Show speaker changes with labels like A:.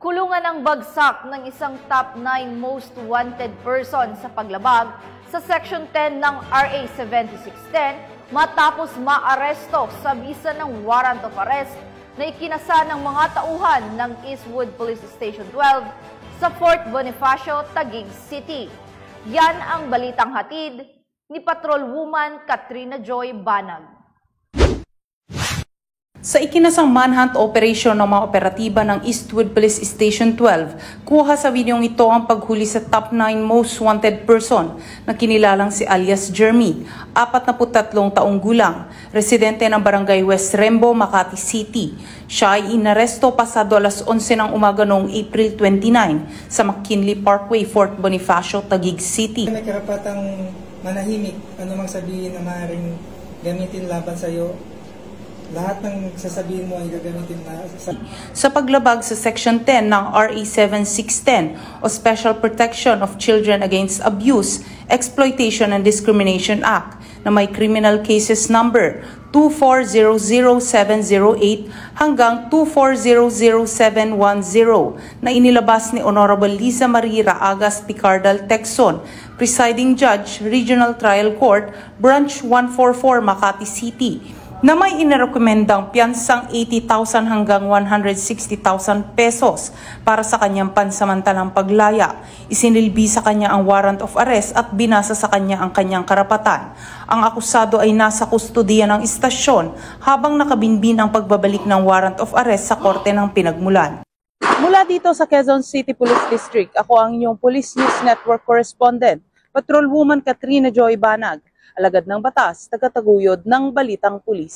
A: Kulungan ang bagsak ng isang top 9 most wanted person sa paglabag sa Section 10 ng RA 7610 matapos maaresto sa bisa ng warrant of arrest na ikinasa ng mga tauhan ng Eastwood Police Station 12 sa Fort Bonifacio, Taguig City. Yan ang balitang hatid ni Patrolwoman Katrina Joy Banag.
B: Sa ikinasang manhunt operation ng mga operatiba ng Eastwood Police Station 12, kuha sa videong ito ang paghuli sa top 9 most wanted person na kinilalang si alias Jeremy, 43 taong gulang, residente ng Barangay West Rembo, Makati City. Siya ay inaresto pasado alas 11 ng umaga noong April 29 sa McKinley Parkway, Fort Bonifacio, Taguig City.
C: May karapatang manahimik, anumang sabihin na maaaring gamitin laban sa iyo. Lahat ng sasabihin mo ay gagamitin na
B: sa paglabag sa Section 10 ng RA 7610 o Special Protection of Children Against Abuse, Exploitation and Discrimination Act na may criminal cases number 2400708 hanggang 2400710 na inilabas ni Honorable Liza Marie Raagas Picardal Texon, Presiding Judge, Regional Trial Court, Branch 144, Makati City, na may inirekomendang piyansang 80,000 hanggang 160,000 pesos para sa kanyang pansamantalang paglaya. Isinilbi sa kanya ang warrant of arrest at binasa sa kanya ang kanyang karapatan. Ang akusado ay nasa kustudiya ng istasyon habang nakabinbin ang pagbabalik ng warrant of arrest sa korte ng pinagmulan. Mula dito sa Quezon City Police District, ako ang inyong Police News Network Correspondent, Patrolwoman Katrina Joy Banag. Alagad ng batas, tagataguyod ng balitang pulis.